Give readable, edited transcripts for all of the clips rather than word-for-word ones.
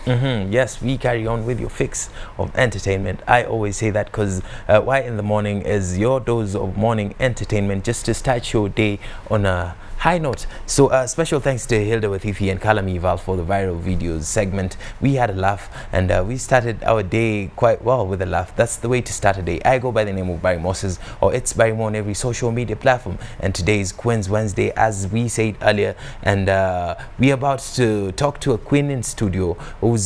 Yes, we carry on with your fix of entertainment. I always say that because Why in the Morning is your dose of morning entertainment just to start your day on a high note. So special thanks to Hilda Watithi and Kalami Val for the viral videos segment. We had a laugh and we started our day quite well with a laugh. That's the way to start a day. I go by the name of Barry Moses, or it's Barry Mo on every social media platform. And today is Queen's Wednesday, as we said earlier, and we're about to talk to a queen in studio who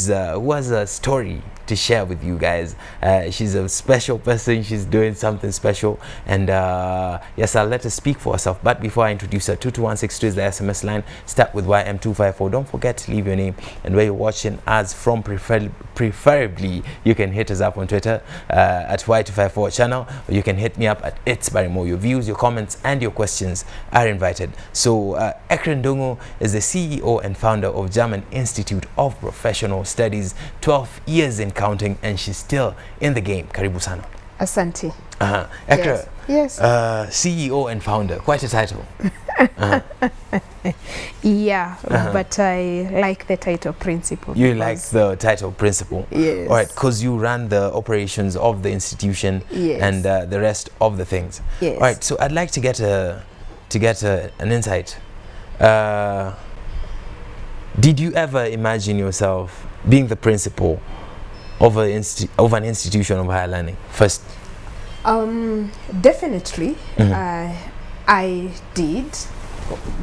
has a story to share with you guys. She's a special person. She's doing something special, and yes, I'll let her speak for herself. But before I introduce her, 22162 is the SMS line. Start with YM254. Don't forget to leave your name and where you're watching us from. Preferably you can hit us up on Twitter at Y254 channel, or you can hit me up at It's Barry Mo. Your views, your comments and your questions are invited. So Ekren Dungu is the CEO and founder of German Institute of Professional Studies, 12 years in counting, and she's still in the game. Karibu sana. Asante. Ekra, yes. CEO and founder, quite a title. Yeah, but I like the title principal. You like the title principal? Yes. All right, because you run the operations of the institution. Yes. And the rest of the things. Yes. All right, so I'd like to get an insight. Did you ever imagine yourself being the principal of an institution of higher learning first? Definitely. I did,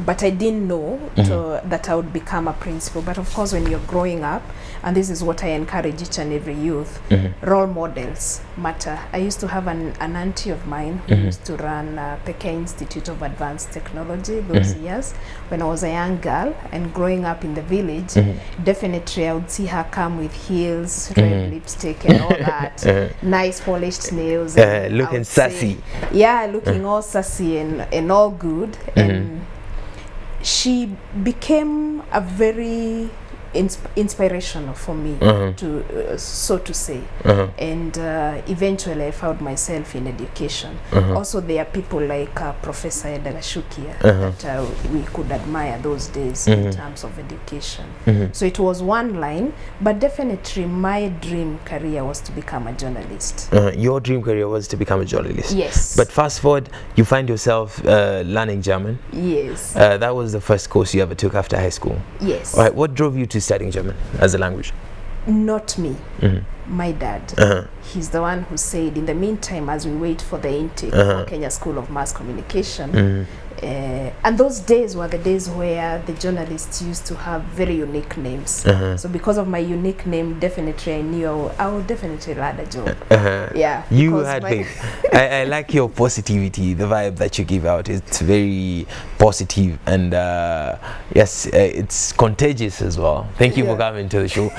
but I didn't know that I would become a principal. But of course, when you're growing up, and this is what I encourage each and every youth, role models matter. I used to have an auntie of mine who used to run Peke Institute of Advanced Technology those years when I was a young girl, and growing up in the village, definitely I would see her come with heels, red lipstick and all that, nice polished nails, looking sassy. Yeah, looking all sassy and all good. And she became a very inspirational for me, to so to say. And eventually I found myself in education. Also, there are people like Professor Edgar Shukia that we could admire those days in terms of education. So it was one line, but definitely my dream career was to become a journalist. Your dream career was to become a journalist? Yes. But fast forward, you find yourself learning German. Yes. That was the first course you ever took after high school. Yes. All right, what drove you to studying German as a language? Not me. My dad. He's the one who said, in the meantime, as we wait for the intake for Kenya School of Mass Communication, and those days were the days where the journalists used to have very unique names. So because of my unique name, definitely I knew I would definitely land a job. Yeah. You had faith. I like your positivity, the vibe that you give out. It's very positive, and yes, it's contagious as well. Thank you for coming to the show.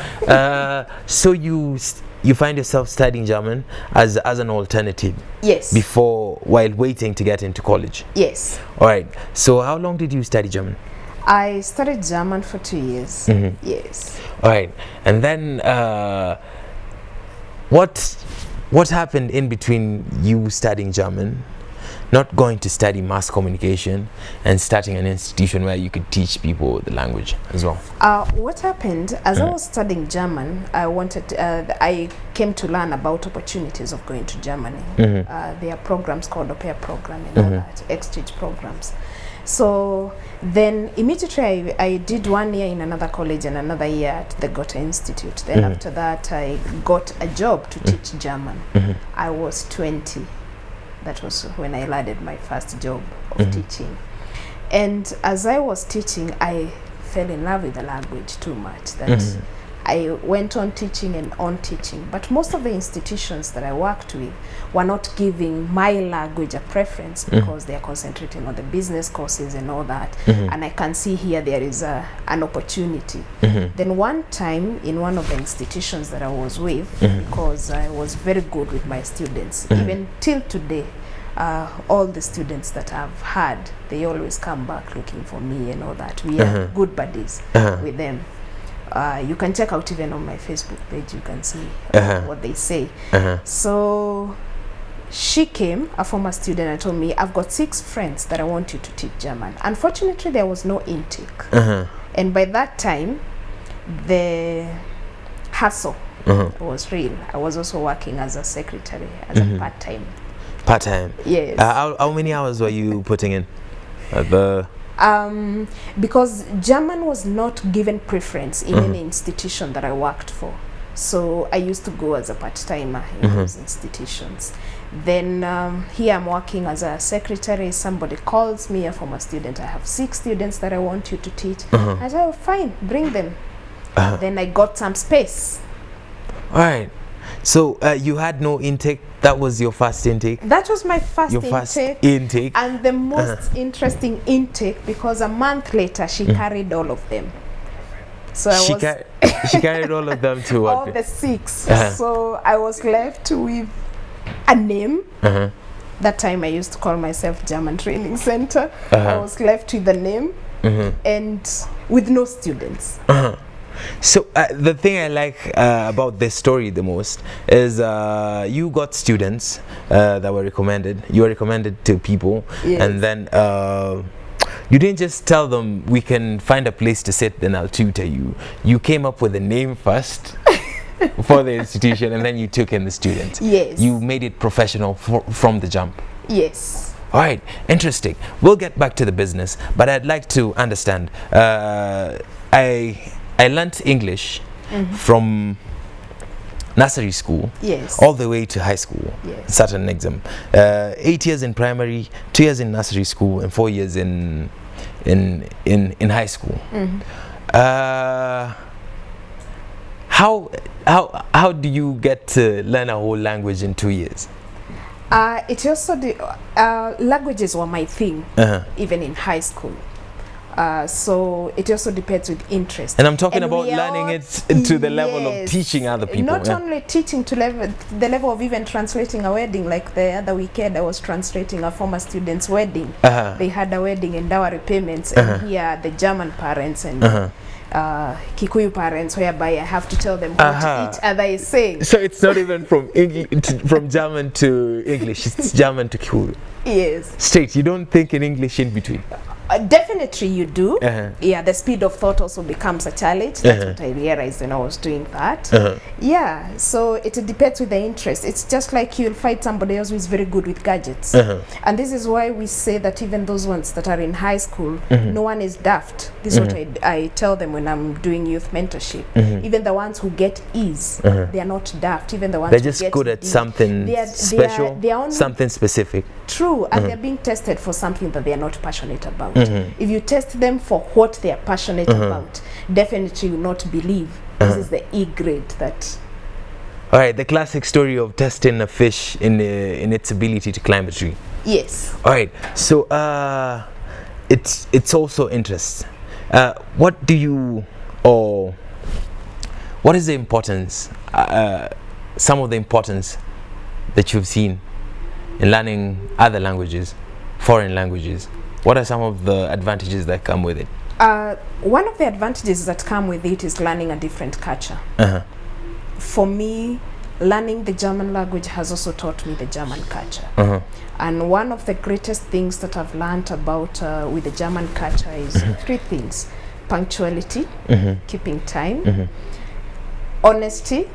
So you find yourself studying German as an alternative. Yes. While waiting to get into college. Yes. All right. So how long did you study German? I studied German for 2 years. Yes. All right. And then what happened in between you studying German, not going to study mass communication, and starting an institution where you could teach people the language as well? What happened, as I was studying German, I came to learn about opportunities of going to Germany. There are programs called au pair program and all that, exchange programs. So then immediately I did 1 year in another college and another year at the Goethe Institute. Then after that I got a job to teach German. I was 20. That was when I landed my first job of teaching. And as I was teaching, I fell in love with the language too much that I went on teaching and on teaching. But most of the institutions that I worked with were not giving my language a preference because they are concentrating on the business courses and all that. And I can see here there is an opportunity. Then one time in one of the institutions that I was with, because I was very good with my students, even till today, all the students that I've had, they always come back looking for me and all that. We are good buddies with them. You can check out even on my Facebook page, you can see what they say. So she came, a former student, and told me, I've got 6 friends that I want you to teach German. Unfortunately, there was no intake. And by that time, the hustle was real. I was also working as a secretary, as a part-time. Part-time? Yes. How many hours were you putting in? Because German was not given preference in any institution that I worked for. So I used to go as a part-timer in those institutions. Then here I'm working as a secretary. Somebody calls me, a former student. I have 6 students that I want you to teach. I said, oh, fine, bring them. Then I got some space. All right. So you had no intake. That was your first intake? That was my first intake. And the most interesting intake, because a month later she carried all of them. So she carried all of them to what? All the 6. So I was left with a name. That time I used to call myself German Training Center. I was left with a name and with no students. So the thing I like about this story the most is you got students that were recommended. You were recommended to people, and then you didn't just tell them we can find a place to sit, then I'll tutor you. You came up with a name first for the institution, and then you took in the students. Yes. You made it professional from the jump. Yes. All right, interesting. We'll get back to the business, but I'd like to understand. I learnt English from nursery school all the way to high school, certain exam. 8 years in primary, 2 years in nursery school, and 4 years in high school. How do you get to learn a whole language in 2 years? It also languages were my thing even in high school. So it also depends with interest. And I'm talking about learning it to the level of teaching other people. Not only teaching to the level of even translating a wedding. Like the other weekend, I was translating a former student's wedding. They had a wedding and dowry payments, and here the German parents and Kikuyu parents, whereby I have to tell them what each other is saying. So it's not even from from German to English. It's German to Kikuyu. Yes. Straight. You don't think in English in between. Definitely you do. Yeah, the speed of thought also becomes a challenge. That's what I realized when I was doing that. Yeah, so it depends with the interest. It's just like you'll find somebody else who is very good with gadgets. And this is why we say that even those ones that are in high school, no one is daft. This is what I tell them when I'm doing youth mentorship. Even the ones who get E's, they are not daft. Even the ones they're who just get good at something special, something specific. True, and they're being tested for something that they are not passionate about. If you test them for what they are passionate about, definitely you will not believe this is the E grade that. All right, the classic story of testing a fish in its ability to climb a tree. Yes. All right, so it's also interest. What do you, or what is the importance? Some of the importance that you've seen in learning other languages, foreign languages. What are some of the advantages that come with it? One of the advantages that come with it is learning a different culture. For me, learning the German language has also taught me the German culture. And one of the greatest things that I've learned about with the German culture is 3 things: punctuality, keeping time, honesty,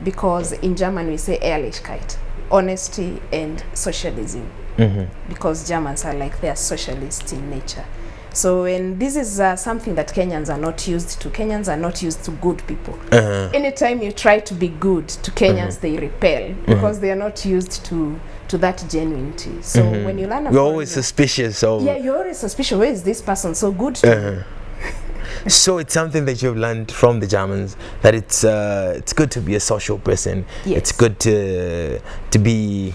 because in German we say Ehrlichkeit, honesty, and socialism. Because Germans are like, they are socialists in nature. So, and this is something that Kenyans are not used to. Kenyans are not used to good people. Anytime you try to be good to Kenyans, they repel because they are not used to that genuinity. So when you learn, you're always suspicious of. Yeah, you're always suspicious. Where is this person so good to? So it's something that you've learned from the Germans, that it's good to be a social person. Yes. It's good to be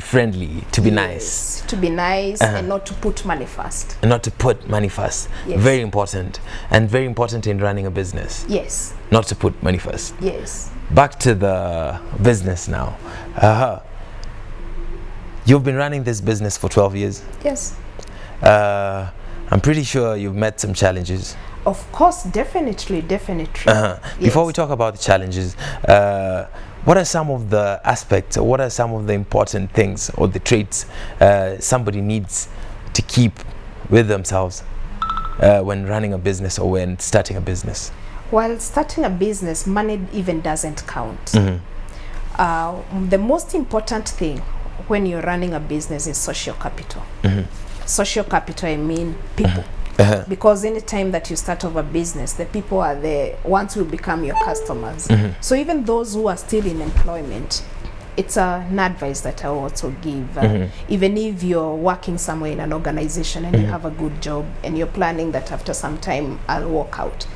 friendly, to be nice. To be nice and not to put money first. And not to put money first. Yes. Very important. And very important in running a business. Yes. Not to put money first. Yes. Back to the business now. You've been running this business for 12 years. Yes. I'm pretty sure you've met some challenges. Of course, definitely. Yes. Before we talk about the challenges, what are some of the aspects, or what are some of the important things or the traits somebody needs to keep with themselves when running a business or when starting a business? While starting a business, money even doesn't count. The most important thing when you're running a business is social capital. Social capital, I mean people. Because anytime that you start off a business, the people are the ones who become your customers. So even those who are still in employment, it's an advice that I also give. Even if you're working somewhere in an organization and you have a good job and you're planning that after some time I'll walk out,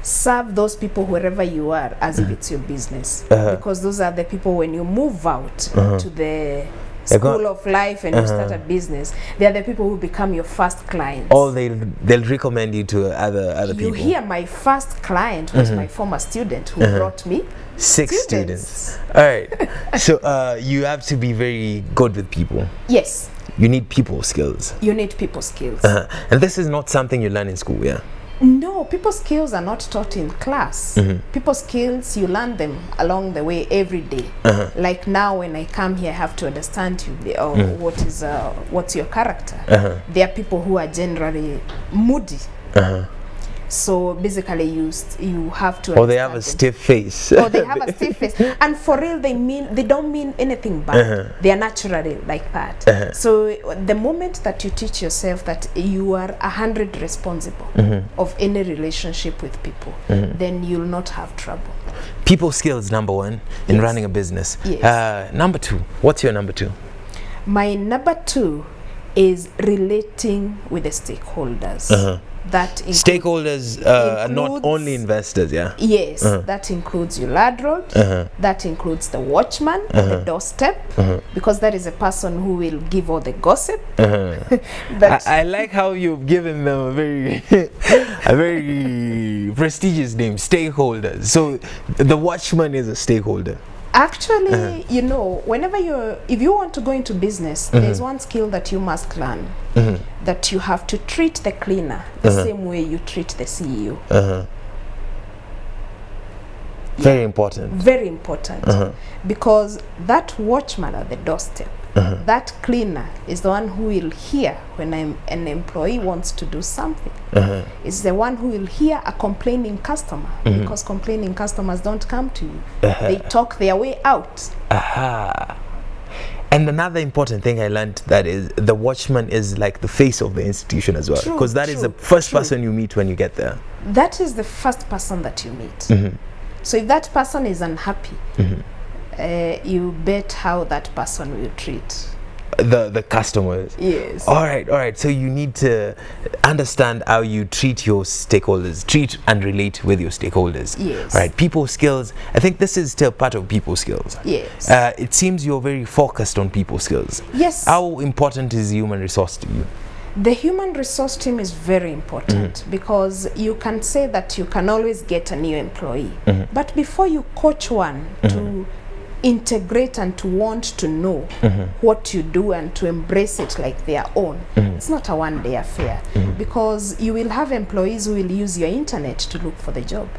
serve those people wherever you are as if it's your business. Because those are the people, when you move out to the school of life and you start a business, they are the people who become your first clients. Or they'll recommend you to other people. You hear, my first client was my former student who brought me 6 students. All right. So you have to be very good with people. Yes. You need people skills. You need people skills. And this is not something you learn in school, yeah? No, people skills are not taught in class. People skills, you learn them along the way every day. Like now when I come here, I have to understand you, what's your character. There are people who are generally moody. So basically you have to, or they have a stiff face. Or they have a stiff face, and for real they don't mean anything bad. They are naturally like that. So the moment that you teach yourself that you are 100% responsible of any relationship with people, then you'll not have trouble. People skills, number 1 in running a business. Number 2, what's your number 2? My number 2 is relating with the stakeholders. That stakeholders are not only investors, yeah? Yes, that includes your landlord, that includes the watchman at the doorstep, because that is a person who will give all the gossip. I like how you've given them a very prestigious name, stakeholders. So the watchman is a stakeholder. Actually, you know, if you want to go into business, there's one skill that you must learn, that you have to treat the cleaner the same way you treat the CEO. Very important. Very important. Because that watchman at the doorstep, that cleaner is the one who will hear when an employee wants to do something. It's the one who will hear a complaining customer, because complaining customers don't come to you. They talk their way out. And another important thing I learned, that is the watchman is like the face of the institution as well, because that is the first person you meet when you get there. That is the first person that you meet. So if that person is unhappy, you bet how that person will treat the customers. Yes. All right. So you need to understand how you treat your stakeholders, treat and relate with your stakeholders. Yes. All right. People skills. I think this is still part of people skills. Yes. It seems you're very focused on people skills. Yes. How important is human resource to you? The human resource team is very important, because you can say that you can always get a new employee, but before you coach one to integrate and to want to know what you do and to embrace it like their own, it's not a one-day affair, because you will have employees who will use your internet to look for the job.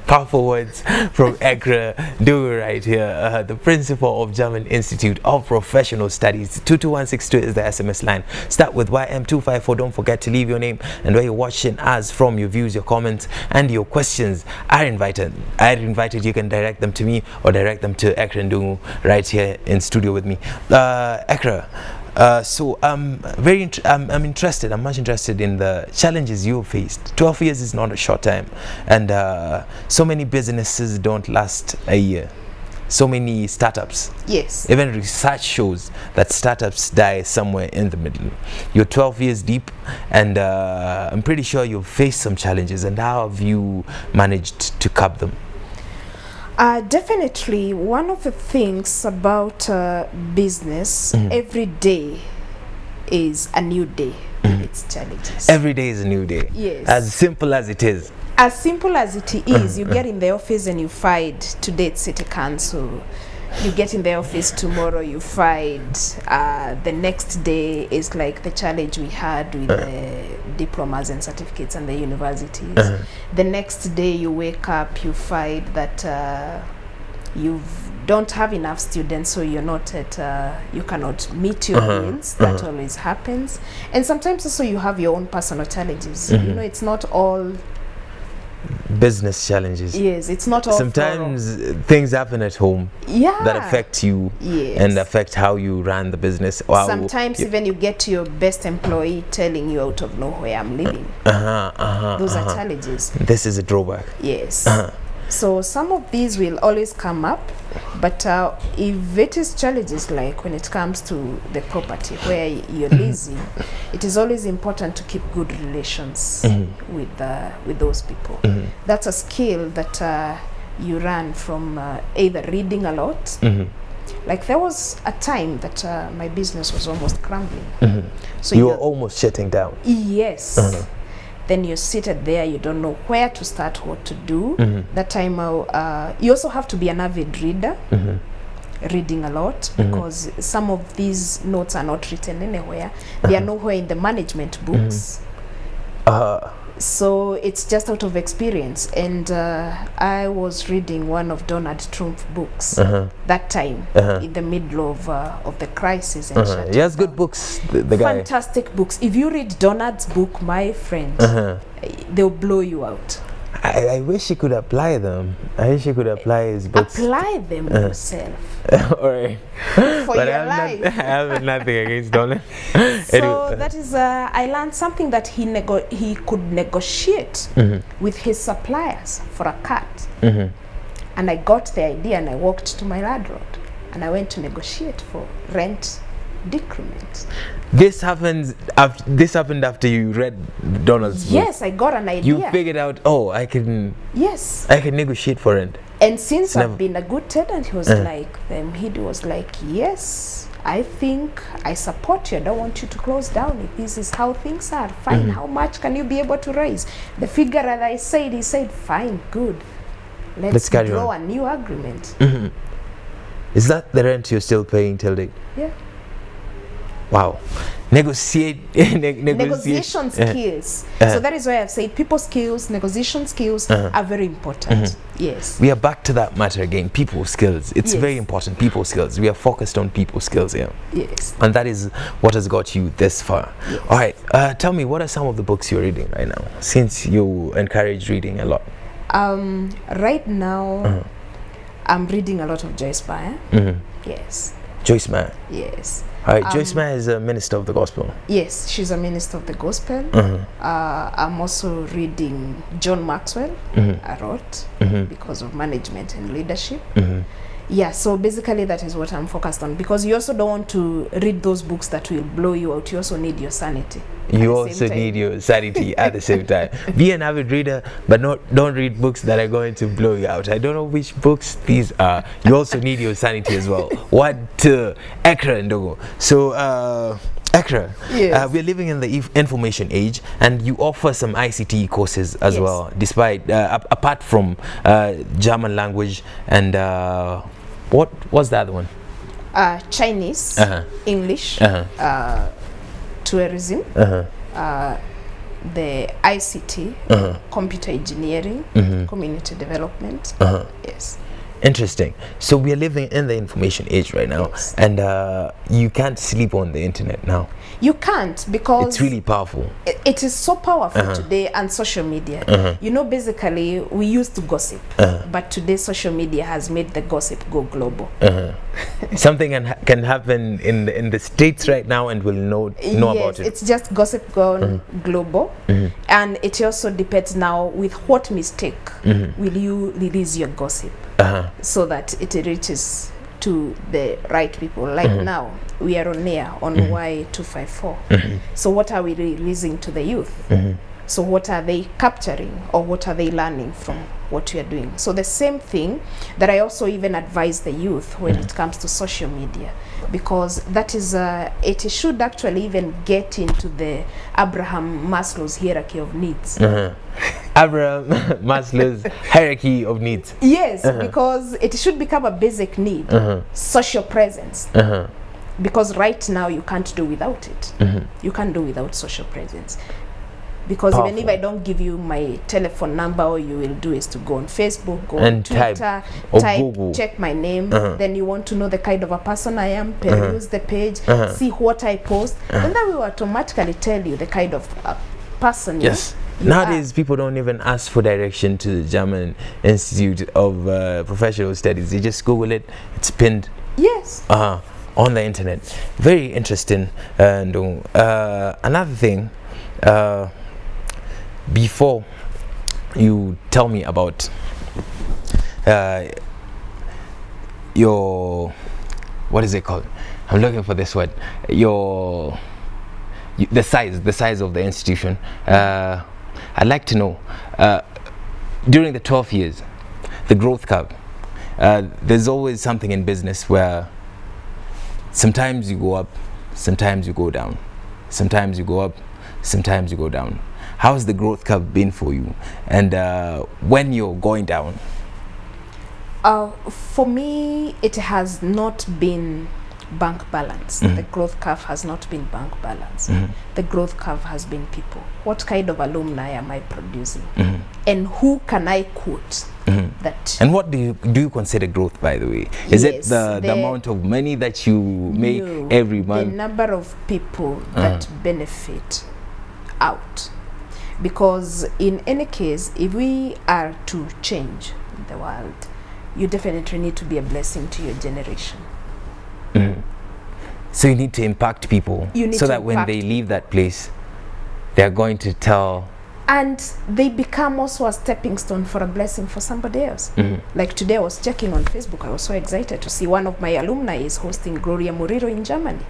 Powerful words from Ekra Ndugu right here, the principal of German Institute of Professional Studies. 22162 is the SMS line. Start with YM254. Don't forget to leave your name and where you're watching us from. Your views, your comments, and your questions are invited. You can direct them to me or direct them to Ekra Ndugu right here in studio with me. Ekra, so I'm interested. I'm much interested in the challenges you faced. 12 years is not a short time, and so many businesses don't last a year. So many startups. Yes. Even research shows that startups die somewhere in the middle. You're 12 years deep, and I'm pretty sure you've faced some challenges. And how have you managed to curb them? Definitely, one of the things about business, every day is a new day. It's challenges. Every day is a new day. Yes. As simple as it is. As simple as it is, you get in the office and you fight today at City Council. You get in the office tomorrow, you fight. The next day is like the challenge we had with the diplomas and certificates and the universities. The next day you wake up, you fight that you don't have enough students, so you're not at you cannot meet your needs. That always happens. And sometimes also you have your own personal challenges. You know, it's not all business challenges. Yes, it's not all sometimes things happen at home that affect you and affect how you run the business. Sometimes even you get your best employee telling you out of nowhere, I'm leaving. Those are challenges. This is a drawback. Yes. So some of these will always come up, but if it is challenges like when it comes to the property where you're leasing, it is always important to keep good relations with those people. That's a skill that you run from either reading a lot. Like there was a time that my business was almost crumbling. So you were almost shutting down. Yes. Then you're seated there, you don't know where to start, what to do. That time you also have to be an avid reader, reading a lot, because some of these notes are not written anywhere. They are nowhere in the management books. So it's just out of experience. And I was reading one of Donald Trump's books that time, in the middle of the crisis. And he has good books, the guy. Fantastic books. If you read Donald's book, my friend, they'll blow you out. I wish he could apply them. I wish he could apply his books. Apply them yourself. Alright. For but your life. I have nothing against Donald. So that is, I learned something that he could negotiate with his suppliers for a cut. And I got the idea and I walked to my landlord and I went to negotiate for rent decrement. This happened after you read Donald's book. Yes, I got an idea. You figured out, oh, I can negotiate for rent. And since I've been a good tenant, he was like, he was like, yes, I think I support you. I don't want you to close down. If this is how things are, fine. How much can you be able to raise? The figure that I said, he said, fine, good. Let's draw a new agreement. Is that the rent you're still paying till date? Yeah. Wow. Negotiation skills. So that is why I've said people skills, negotiation skills are very important. Yes. We are back to that matter again. People skills. It's very important. People skills. We are focused on people skills here. Yes. And that is what has got you this far. Yes. All right. Tell me, what are some of the books you're reading right now? Since you encourage reading a lot. Right now, I'm reading a lot of Joyce Meyer. Yes. Joyce Meyer. Yes. All right, Joyce Meyer is a minister of the gospel. Yes, she's a minister of the gospel. I'm also reading John Maxwell a lot because of management and leadership. Yeah, so basically that is what I'm focused on, because you also don't want to read those books that will blow you out. You also need your sanity. You also need your sanity at the same time. Be an avid reader, but don't read books that are going to blow you out. I don't know which books these are. You also need your sanity as well. What Ekra Ndogo. So Ekra, we're living in the information age, and you offer some ICT courses as well, despite apart from German language and what was the other one? Chinese, English, tourism, the ICT, computer engineering, community development. Yes. Interesting. So we are living in the information age right now, and you can't sleep on the internet now. You can't, because it's really powerful. It is so powerful today, and social media. You know, basically, we used to gossip, but today social media has made the gossip go global. Something can happen in the States right now, and we'll know about it. It's just gossip gone global, and it also depends now with what mistake will you release your gossip, so that it reaches to the right people. Like now, we are on air on Y254. So what are we releasing to the youth? So what are they capturing, or what are they learning from what we are doing? So the same thing that I also even advise the youth when it comes to social media, because that is it should actually even get into the Abraham Maslow's hierarchy of needs. Abraham Maslow's hierarchy of needs. Yes, because it should become a basic need, social presence. Because right now you can't do without it. You can't do without social presence. Because even if Powerful. I don't give you my telephone number, all you will do is to go on Facebook, go And on Twitter, or type, Google. check my name. Uh-huh. Then you want to know the kind of a person I am, peruse the page, see what I post, and that will automatically tell you the kind of person Yes. you Nowadays, people don't even ask for direction to the German Institute of Professional Studies. They just Google it. It's pinned Yes. on the internet. Very interesting. And another thing, before you tell me about your, what is it called? I'm looking for this word. The size of the institution. I'd like to know, during the 12 years, the growth curve. There's always something in business where sometimes you go up, sometimes you go down, sometimes you go up, sometimes you go down. How's the growth curve been for you? And when you're going down? For me, it has not been bank balance. The growth curve has not been bank balance. The growth curve has been people. What kind of alumni am I producing? And who can I quote that? And what do you consider growth, by the way? Is it the amount of money that you make every month? The number of people that benefit out. Because in any case, if we are to change the world, you definitely need to be a blessing to your generation. So you need to impact people so that when they leave that place, they're going to tell. And they become also a stepping stone for a blessing for somebody else. Like today I was checking on Facebook. I was so excited to see one of my alumni is hosting Gloria Murillo in Germany.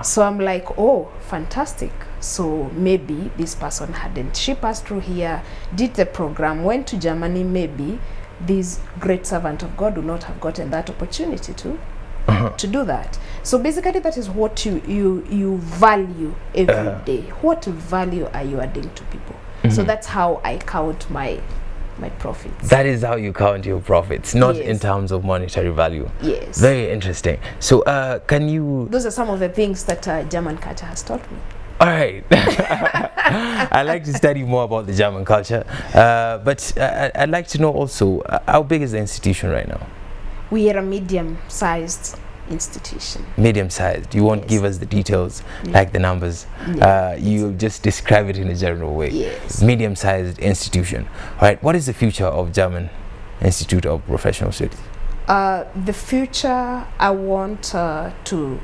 So I'm like, oh, fantastic. So maybe this person she passed through here, did the program, went to Germany. Maybe this great servant of God would not have gotten that opportunity to do that. So basically that is what you value every day. What value are you adding to people? So that's how I count my profits. That is how you count your profits, not in terms of monetary value. Yes. Very interesting. So can you... Those are some of the things that German culture has taught me. All right. I'd like to study more about the German culture. But I'd like to know also, how big is the institution right now? We are a medium-sized institution. Medium-sized. You won't give us the details, like the numbers. You just describe it in a general way. Yes. Medium-sized institution. All right. What is the future of German Institute of Professional Studies? The future, I want to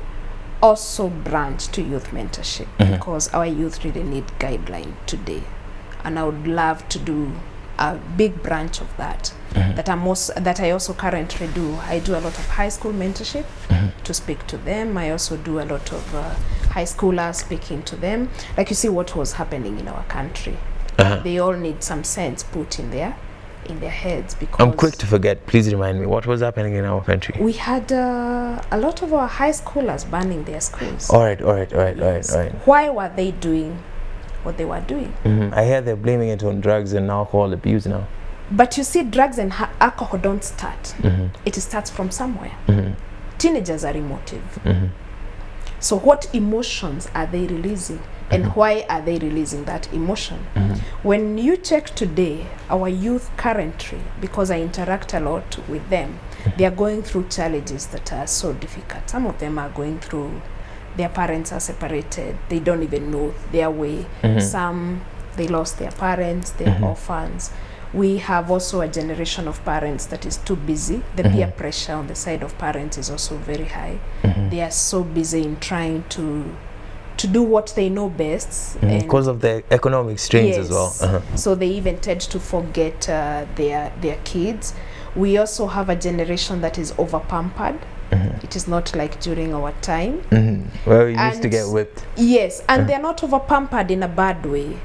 also branch to youth mentorship because our youth really need guideline today, and I would love to do a big branch of that. That I also currently do. I do a lot of high school mentorship to speak to them. I also do a lot of high schoolers speaking to them. Like you see what was happening in our country. They all need some sense put in their heads, because I'm quick to forget. Please remind me, what was happening in our country? We had a lot of our high schoolers burning their schools. All right. Why were they doing what they were doing? I hear they're blaming it on drugs and alcohol abuse now. But you see, drugs and alcohol don't start. It starts from somewhere. Teenagers are emotive. So what emotions are they releasing? And why are they releasing that emotion? When you check today, our youth currently, because I interact a lot with them, they are going through challenges that are so difficult. Some of them are going through, their parents are separated, they don't even know their way. Some, they lost their parents, they're orphans. We have also a generation of parents that is too busy. The peer pressure on the side of parents is also very high. They are so busy in trying to do what they know best. Because of the economic strains as well. So they even tend to forget their kids. We also have a generation that is over-pampered. It is not like during our time. Where we used to get whipped. Yes, and they're not over-pampered in a bad way,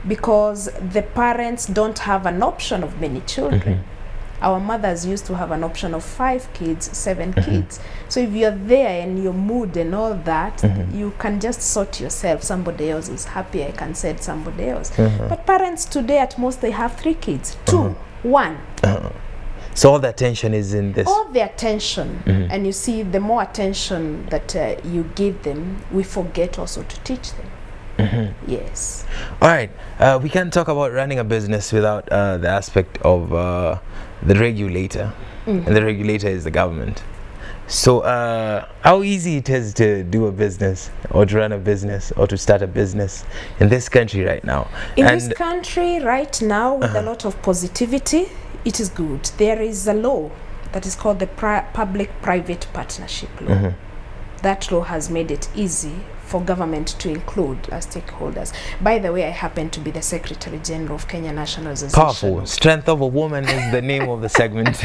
because the parents don't have an option of many children. Our mothers used to have an option of 5 kids, 7 kids. So if you're there and your mood and all that, you can just sort yourself. Somebody else is happy, I can send somebody else. But parents today, at most, they have 3 kids, 2, 1. So all the attention is in this. All the attention. And you see, the more attention that you give them, we forget also to teach them. Yes. All right. We can't talk about running a business without the aspect of the regulator. And the regulator is the government. So how easy it is to do a business or to run a business or to start a business in this country right now? In this country right now, with a lot of positivity, it is good. There is a law that is called the Public-Private Partnership Law. That law has made it easy for government to include as stakeholders. By the way, I happen to be the Secretary General of Kenya National Association. Powerful. Strength of a Woman is the name of the segment.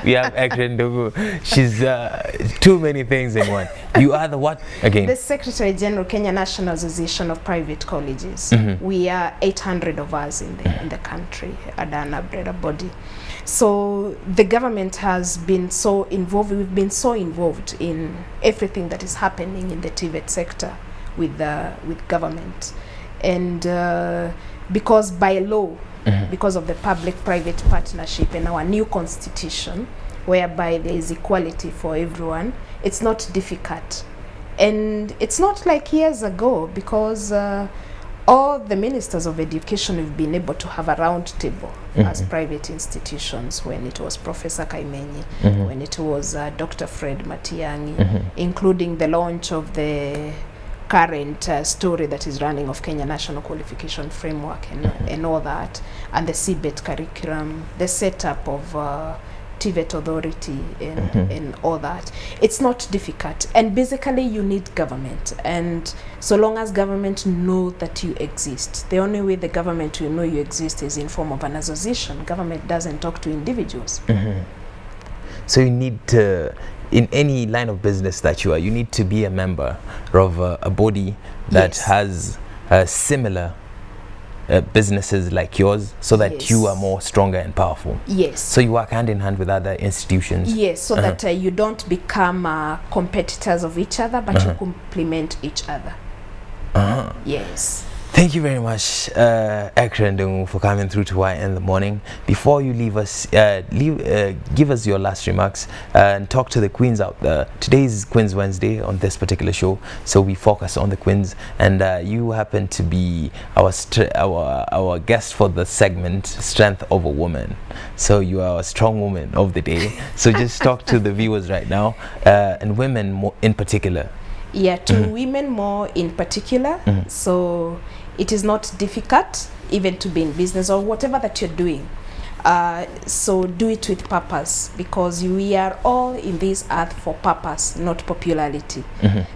We have Ekra Ndungu. She's too many things in one. You are the what again? The Secretary General Kenya National Association of Private Colleges. We are 800 of us in the country, an umbrella body. So the government has been so involved. We've been so involved in everything that is happening in the TVET sector with government, and because by law, because of the public-private partnership and our new constitution, whereby there is equality for everyone, it's not difficult, and it's not like years ago, because all the ministers of education have been able to have a round table as private institutions, when it was Professor Kaimenyi, when it was Dr. Fred Matiang'i, including the launch of the current story that is running of Kenya National Qualification Framework and all that, and the CBET curriculum, the setup of TVET authority and all that. It's not difficult, and basically you need government, and so long as government know that you exist, the only way the government will know you exist is in form of an association. Government doesn't talk to individuals. So you need to, in any line of business that you are, you need to be a member of a body that has similar businesses like yours, so that you are more stronger and powerful. Yes. So you work hand in hand with other institutions. Yes, so that you don't become competitors of each other, but you complement each other. Yes. Thank you very much, Ekra Ndungu, for coming through to Why in the Morning. Before you leave us, give us your last remarks and talk to the queens out there. Today is Queens Wednesday on this particular show, so we focus on the queens, and you happen to be our guest for the segment, Strength of a Woman. So you are a strong woman of the day. So just talk to the viewers right now, and women more in particular. Yeah, to women more in particular. So it is not difficult even to be in business or whatever that you're doing. So do it with purpose, because we are all in this earth for purpose, not popularity.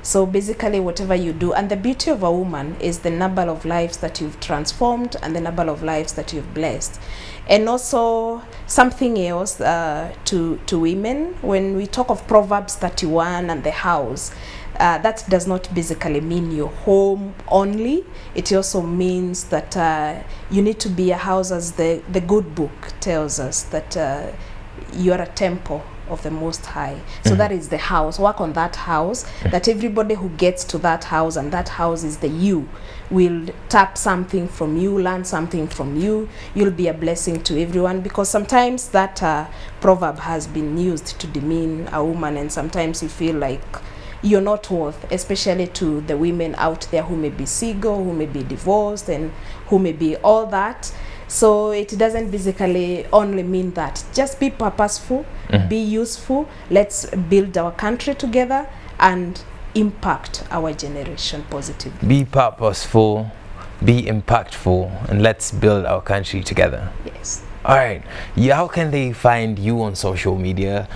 So basically whatever you do, and the beauty of a woman is the number of lives that you've transformed and the number of lives that you've blessed. And also something else to women, when we talk of Proverbs 31 and the house, that does not basically mean your home only. It also means that you need to be a house, as the good book tells us, that you are a temple of the Most High. So that is the house. Work on that house, that everybody who gets to that house, and that house is the you, will tap something from you, learn something from you. You'll be a blessing to everyone, because sometimes that proverb has been used to demean a woman, and sometimes you feel like you're not worth, especially to the women out there who may be single, who may be divorced, and who may be all that. So it doesn't basically only mean that. Just be purposeful, be useful. Let's build our country together and impact our generation positively. Be purposeful, be impactful, and let's build our country together. Yes. All right. Yeah, how can they find you on social media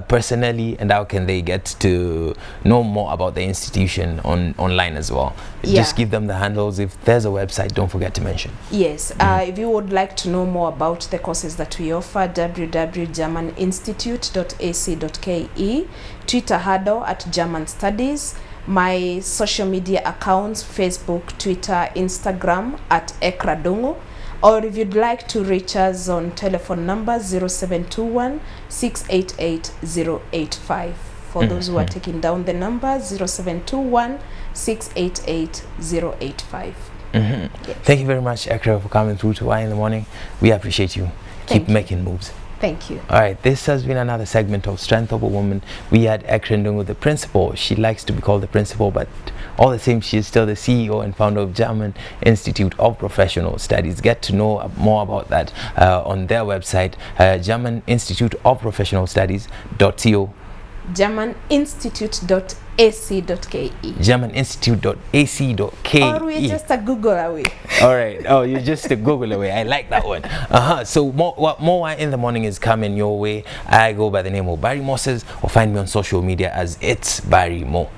personally, and how can they get to know more about the institution online as well? Just give them the handles. If there's a website, don't forget to mention. Yes. If you would like to know more about the courses that we offer, www.germaninstitute.ac.ke, Twitter handle @German Studies. My social media accounts, Facebook, Twitter, Instagram @Ekra Ndungu. Or if you'd like to reach us on telephone number 0721 688 085. For those who are taking down the number, 0721 688 085. Yes. Thank you very much, Ekra, for coming through to Why in the Morning. We appreciate you. Keep making moves. Thank you. All right, this has been another segment of Strength of a Woman. We had Ekrendungu, the principal. She likes to be called the principal, but all the same, she is still the CEO and founder of German Institute of Professional Studies. Get to know more about that on their website, German Institute of Professional Studies.co. GermanInstitute.ac.ke. GermanInstitute.ac.ke. Or we're just a Google away. All right. Oh, you're just a Google away. I like that one. So more in the morning is coming your way. I go by the name of Barry Moses, or find me on social media as It's Barry Mo.